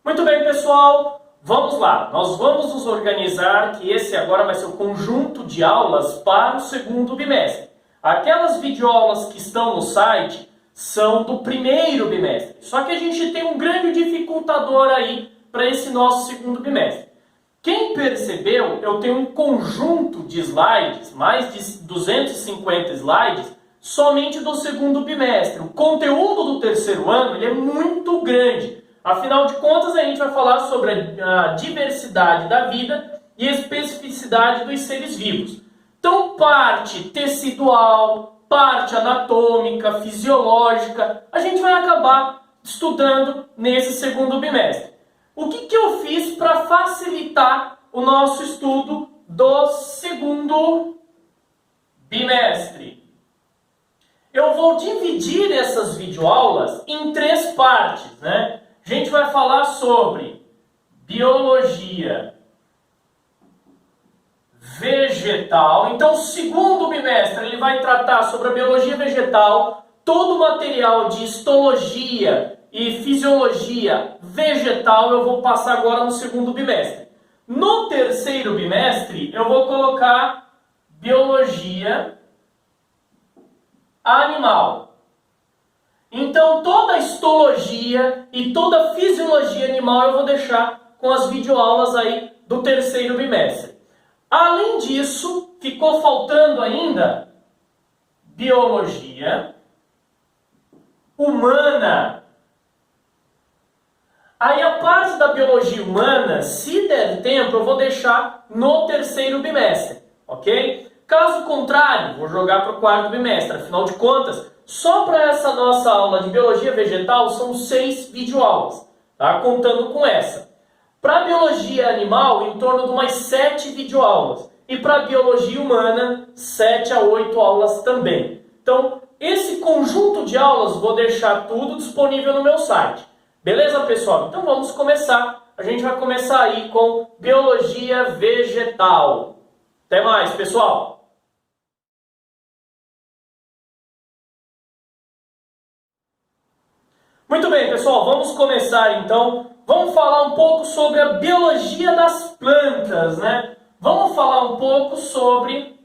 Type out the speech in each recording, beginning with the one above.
Muito bem, pessoal. Vamos lá. Nós vamos nos organizar que esse agora vai ser o conjunto de aulas para o segundo bimestre. Aquelas videoaulas que estão no site são do primeiro bimestre. Só que a gente tem um grande dificultador aí para esse nosso segundo bimestre. Quem percebeu, eu tenho um conjunto de slides, mais de 250 slides, somente do segundo bimestre. O conteúdo do terceiro ano ele é muito grande. Afinal de contas, a gente vai falar sobre a diversidade da vida e a especificidade dos seres vivos. Então, parte tecidual, parte anatômica, fisiológica, a gente vai acabar estudando nesse segundo bimestre. O que eu fiz para facilitar o nosso estudo do segundo bimestre? Eu vou dividir essas videoaulas em 3 partes, né? A gente vai falar sobre biologia vegetal. Então, o segundo bimestre ele vai tratar sobre a biologia vegetal, todo o material de histologia e fisiologia vegetal eu vou passar agora no segundo bimestre. No terceiro bimestre, eu vou colocar biologia animal. Então, toda a histologia e toda a fisiologia animal eu vou deixar com as videoaulas aí do terceiro bimestre. Além disso, ficou faltando ainda biologia humana. Aí a parte da biologia humana, se der tempo, eu vou deixar no terceiro bimestre, ok? Caso contrário, vou jogar para o quarto bimestre. Afinal de contas, só para essa nossa aula de biologia vegetal são 6 videoaulas, tá? Contando com essa. Para biologia animal, em torno de umas 7 videoaulas. E para biologia humana, 7 a 8 aulas também. Então, esse conjunto de aulas vou deixar tudo disponível no meu site. Beleza, pessoal? Então vamos começar. A gente vai começar aí com biologia vegetal. Até mais, pessoal! Muito bem, pessoal, vamos começar então. Vamos falar um pouco sobre a biologia das plantas, né? Vamos falar um pouco sobre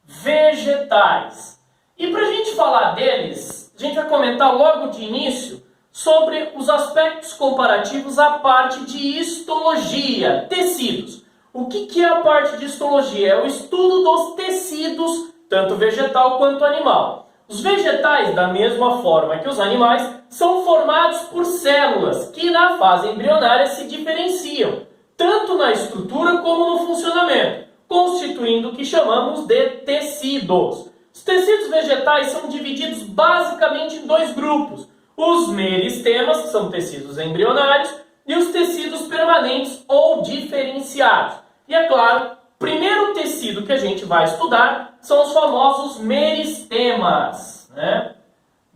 vegetais. E para a gente falar deles, a gente vai comentar logo de início sobre os aspectos comparativos à parte de histologia, tecidos. O que é a parte de histologia? É o estudo dos tecidos, tanto vegetal quanto animal. Os vegetais, da mesma forma que os animais, são formados por células que na fase embrionária se diferenciam, tanto na estrutura como no funcionamento, constituindo o que chamamos de tecidos. Os tecidos vegetais são divididos basicamente em 2 grupos. Os meristemas, que são tecidos embrionários, e os tecidos permanentes ou diferenciados. E é claro, o primeiro tecido que a gente vai estudar são os famosos meristemas, né?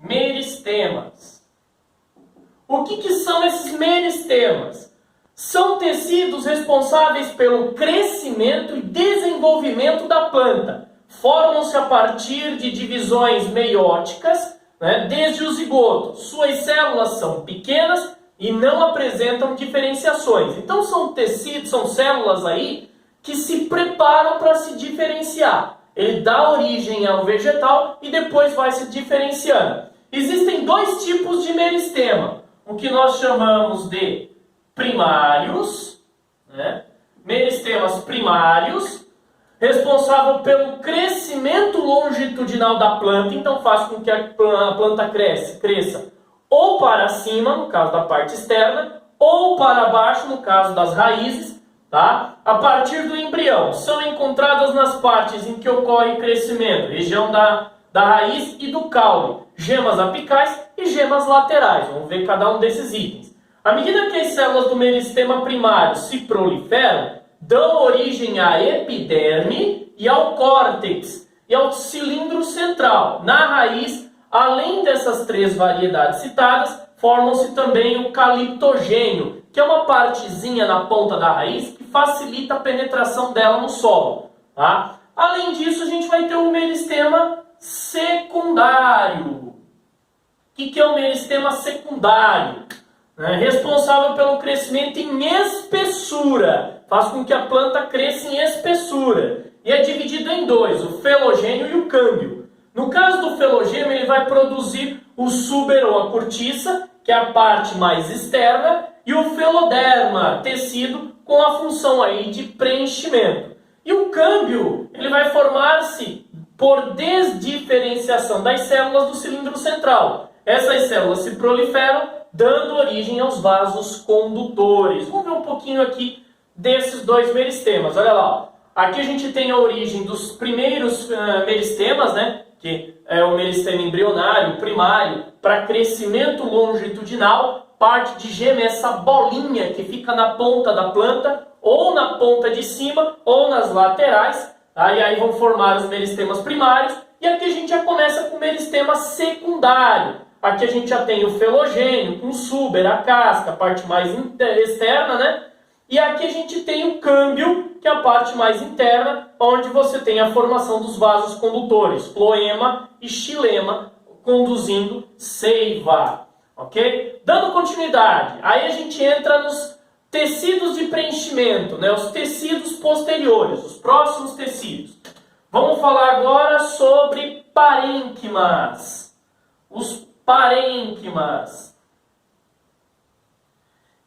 Meristemas. O que são esses meristemas? São tecidos responsáveis pelo crescimento e desenvolvimento da planta. Formam-se a partir de divisões meióticas, né, desde o zigoto. Suas células são pequenas e não apresentam diferenciações. Então são tecidos, são células aí que se preparam para se diferenciar. Ele dá origem ao vegetal e depois vai se diferenciando. Existem 2 tipos de meristema. O que nós chamamos de primários, né? Meristemas primários, responsável pelo crescimento longitudinal da planta, então faz com que a planta cresça ou para cima, no caso da parte externa, ou para baixo, no caso das raízes, tá? A partir do embrião. São encontradas nas partes em que ocorre crescimento, região da raiz e do caule, gemas apicais e gemas laterais. Vamos ver cada um desses itens. À medida que as células do meristema primário se proliferam, dão origem à epiderme e ao córtex e ao cilindro central. Na raiz, além dessas 3 variedades citadas, formam-se também o caliptogênio, que é uma partezinha na ponta da raiz que facilita a penetração dela no solo. Tá? Além disso, a gente vai ter o meristema secundário. O que é o meristema secundário? né, responsável pelo crescimento em espessura, faz com que a planta cresça em espessura. E é dividido em dois, o felogênio e o câmbio. No caso do felogênio, ele vai produzir o súber ou a cortiça, que é a parte mais externa, e o feloderma, tecido, com a função aí de preenchimento. E o câmbio, ele vai formar-se por desdiferenciação das células do cilindro central. Essas células se proliferam, dando origem aos vasos condutores. Vamos ver um pouquinho aqui desses dois meristemas. Olha lá, aqui a gente tem a origem dos primeiros meristemas, né? Que é o meristema embrionário, primário, para crescimento longitudinal. Parte de gema é essa bolinha que fica na ponta da planta, ou na ponta de cima, ou nas laterais. Aí vão formar os meristemas primários. E aqui a gente já começa com o meristema secundário. Aqui a gente já tem o felogênio, com o súber, a casca, a parte mais externa, né? E aqui a gente tem o câmbio, que é a parte mais interna, onde você tem a formação dos vasos condutores, floema e xilema, conduzindo seiva, ok? Dando continuidade, aí a gente entra nos tecidos de preenchimento, né? Os tecidos posteriores, os próximos tecidos. Vamos falar agora sobre parênquimas. Os parênquimas.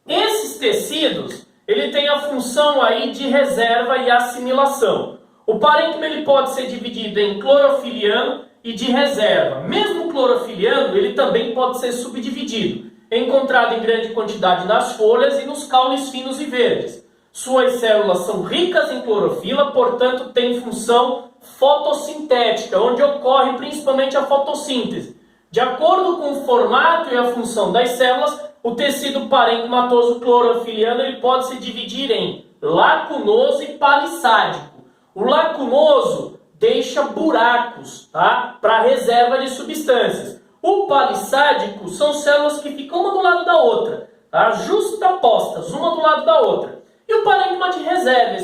Esses tecidos, ele tem a função aí de reserva e assimilação. O parênquima ele pode ser dividido em clorofiliano e de reserva. Mesmo o clorofiliano, ele também pode ser subdividido, encontrado em grande quantidade nas folhas e nos caules finos e verdes. Suas células são ricas em clorofila, portanto tem função fotossintética, onde ocorre principalmente a fotossíntese. De acordo com o formato e a função das células, o tecido parênquimatoso clorofiliano ele pode se dividir em lacunoso e palissádico. O lacunoso deixa buracos, tá? Para reserva de substâncias. O palissádico são células que ficam uma do lado da outra, tá? Justapostas, uma do lado da outra. E o parênquima de reserva,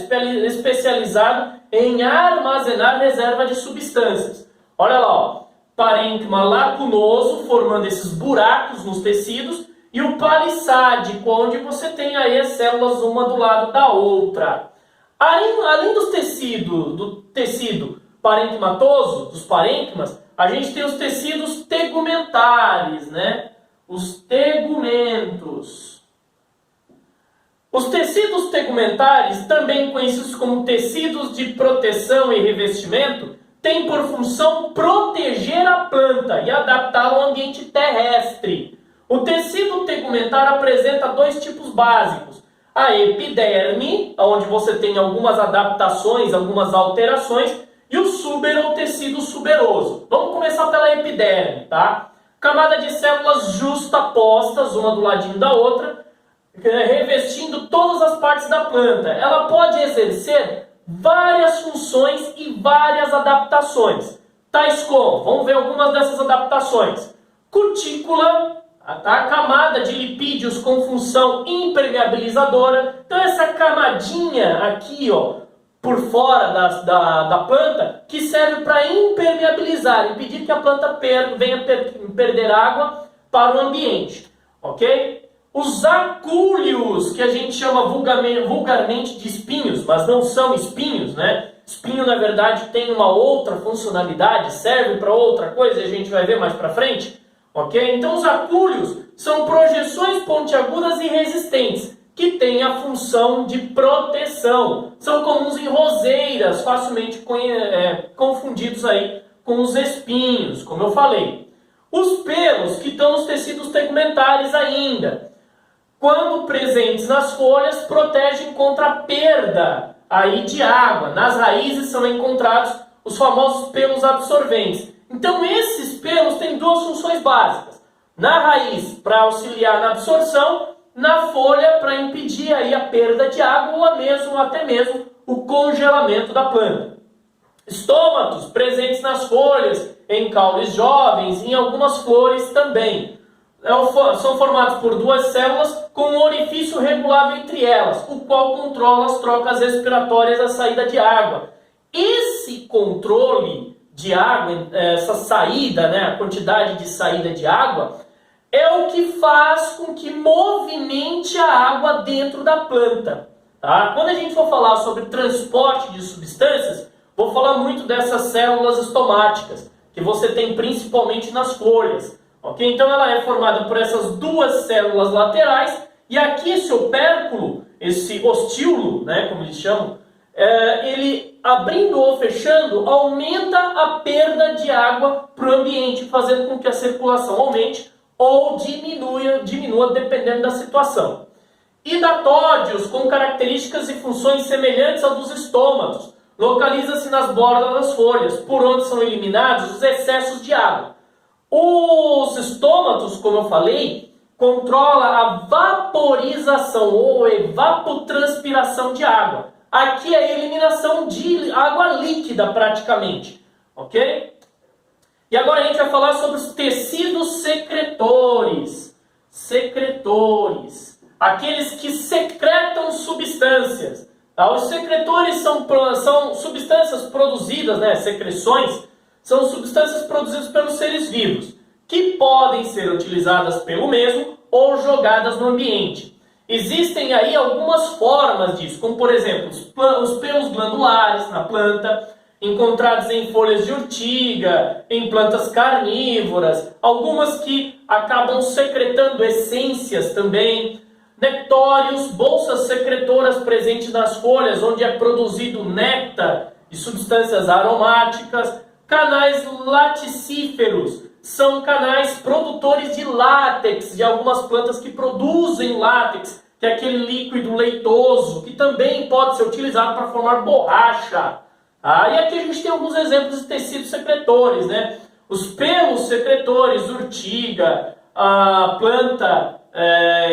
especializado em armazenar reserva de substâncias. Olha lá, ó. Parênquima lacunoso, formando esses buracos nos tecidos, e o palissádico, onde você tem aí as células uma do lado da outra. Além do tecido parênquimatoso, dos parênquimas, a gente tem os tecidos tegumentares, né? Os tegumentos. Os tecidos tegumentares, também conhecidos como tecidos de proteção e revestimento, têm por função proteger a planta e adaptá-la ao ambiente terrestre. O tecido tegumentar apresenta dois tipos básicos. A epiderme, onde você tem algumas adaptações, algumas alterações, e o súber ou tecido suberoso. Vamos começar pela epiderme, tá? Camada de células justapostas, uma do ladinho da outra, revestindo todas as partes da planta. Ela pode exercer várias funções e várias adaptações. Tais como, vamos ver algumas dessas adaptações. Cutícula, a camada de lipídios com função impermeabilizadora. Então essa camadinha aqui, ó, por fora da planta, que serve para impermeabilizar, impedir que a planta venha perder água para o ambiente, ok? Os acúleos, que a gente chama vulgarmente de espinhos, mas não são espinhos, né? Espinho, na verdade, tem uma outra funcionalidade, serve para outra coisa, e a gente vai ver mais para frente, ok? Então, os acúleos são projeções pontiagudas e resistentes, que têm a função de proteção. São comuns em roseiras, facilmente confundidos aí com os espinhos, como eu falei. Os pelos, que estão nos tecidos tegumentares ainda, quando presentes nas folhas, protegem contra a perda aí de água. Nas raízes são encontrados os famosos pelos absorventes. Então esses pelos têm duas funções básicas. Na raiz, para auxiliar na absorção, na folha, para impedir aí a perda de água ou até mesmo o congelamento da planta. Estômatos, presentes nas folhas, em caules jovens, em algumas flores também. São formados por duas células com um orifício regulável entre elas, o qual controla as trocas respiratórias da saída de água. Esse controle de água, essa saída, né, a quantidade de saída de água, é o que faz com que movimente a água dentro da planta. Tá? Quando a gente for falar sobre transporte de substâncias, vou falar muito dessas células estomáticas, que você tem principalmente nas folhas. Okay? Então ela é formada por essas duas células laterais, e aqui esse opérculo, esse ostíolo, né, como eles chamam, ele abrindo ou fechando, aumenta a perda de água para o ambiente, fazendo com que a circulação aumente ou diminua dependendo da situação. Hidatódios com características e funções semelhantes ao dos estômatos. Localiza-se nas bordas das folhas, por onde são eliminados os excessos de água. Os estômatos, como eu falei, controla a vaporização ou evapotranspiração de água. Aqui é a eliminação de água líquida praticamente, ok? E agora a gente vai falar sobre os tecidos secretores. Aqueles que secretam substâncias. Tá? Os secretores são substâncias produzidas, né? Secreções, são substâncias produzidas pelos seres vivos, que podem ser utilizadas pelo mesmo ou jogadas no ambiente. Existem aí algumas formas disso, como por exemplo, os pelos glandulares na planta, encontrados em folhas de urtiga, em plantas carnívoras, algumas que acabam secretando essências também, nectórios, bolsas secretoras presentes nas folhas, onde é produzido néctar e substâncias aromáticas, canais laticíferos, são canais produtores de látex, de algumas plantas que produzem látex, que é aquele líquido leitoso, que também pode ser utilizado para formar borracha. E aqui a gente tem alguns exemplos de tecidos secretores, né? Os pelos secretores, urtiga, a planta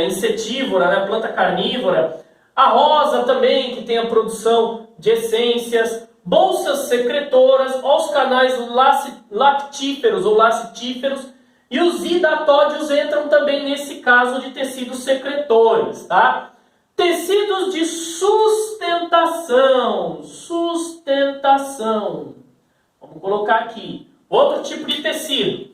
insetívora, né? Planta carnívora, a rosa também, que tem a produção de essências, bolsas secretoras, os canais lactíferos ou lacitíferos, e os hidatódios entram também nesse caso de tecidos secretores, tá? Tecidos de sustentação. Vamos colocar aqui. Outro tipo de tecido.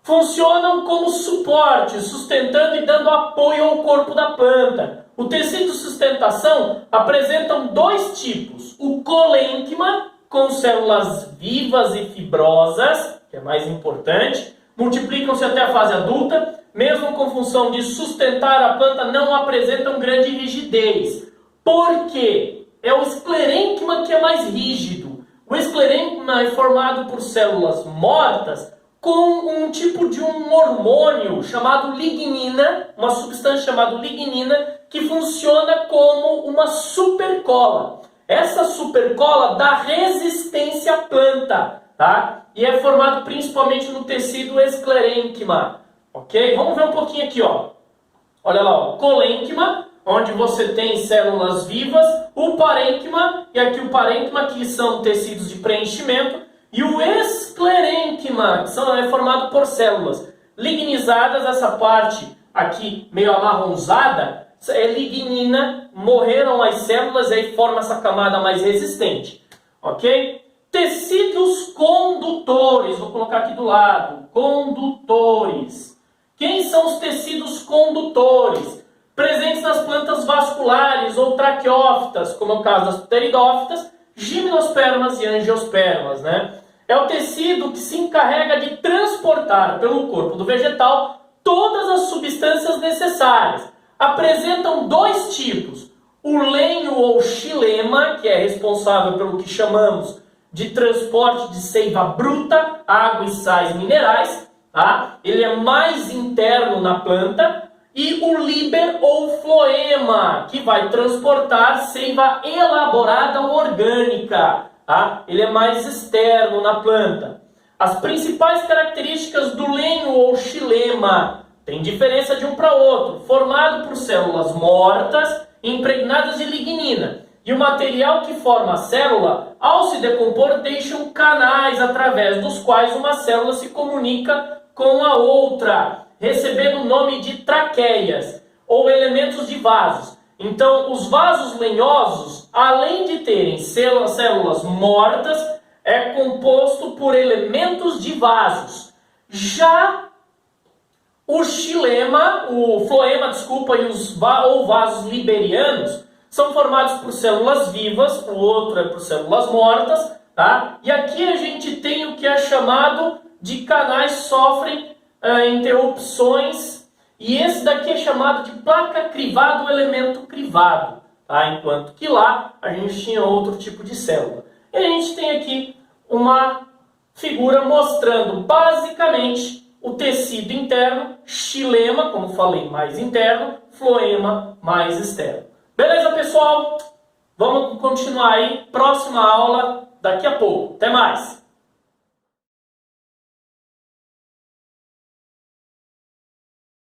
Funcionam como suporte, sustentando e dando apoio ao corpo da planta. O tecido de sustentação apresentam dois tipos. O colênquima, com células vivas e fibrosas, que é mais importante, multiplicam-se até a fase adulta, mesmo com função de sustentar a planta, não apresentam grande rigidez. Por quê? É o esclerênquima que é mais rígido. O esclerênquima é formado por células mortas com um tipo de um hormônio chamado lignina, uma substância chamada lignina, que funciona como uma supercola. Essa supercola dá resistência à planta, tá? E é formado principalmente no tecido esclerênquima, ok? Vamos ver um pouquinho aqui, ó. Olha lá, ó. Colênquima, onde você tem células vivas, o parênquima, e aqui o parênquima, que são tecidos de preenchimento, e o esclerênquima, que é formado por células lignizadas, essa parte aqui meio amarronzada, é lignina, morreram as células e aí forma essa camada mais resistente, ok? Tecidos condutores, vou colocar aqui do lado, condutores. Quem são os tecidos condutores? Presentes nas plantas vasculares ou traqueófitas, como é o caso das pteridófitas, gimnospermas e angiospermas, né? É o tecido que se encarrega de transportar pelo corpo do vegetal todas as substâncias necessárias. Apresentam dois tipos. O lenho ou xilema, que é responsável pelo que chamamos de transporte de seiva bruta, água e sais minerais, tá? Ele é mais interno na planta. E o líber ou floema, que vai transportar seiva elaborada ou orgânica, tá? Ele é mais externo na planta. As principais características do lenho ou xilema tem diferença de um para outro, formado por células mortas impregnadas de lignina. E o material que forma a célula, ao se decompor, deixam canais através dos quais uma célula se comunica com a outra, recebendo o nome de traqueias, ou elementos de vasos. Então, os vasos lenhosos, além de terem células mortas, é composto por elementos de vasos. Já O xilema, o floema, desculpa, e ou vasos liberianos são formados por células vivas, o outro é por células mortas, tá? E aqui a gente tem o que é chamado de canais sofrem interrupções, e esse daqui é chamado de placa crivada, o elemento crivado, tá? Enquanto que lá a gente tinha outro tipo de célula. E a gente tem aqui uma figura mostrando basicamente o tecido interno, xilema, como falei, mais interno, floema, mais externo. Beleza, pessoal? Vamos continuar aí, próxima aula daqui a pouco. Até mais!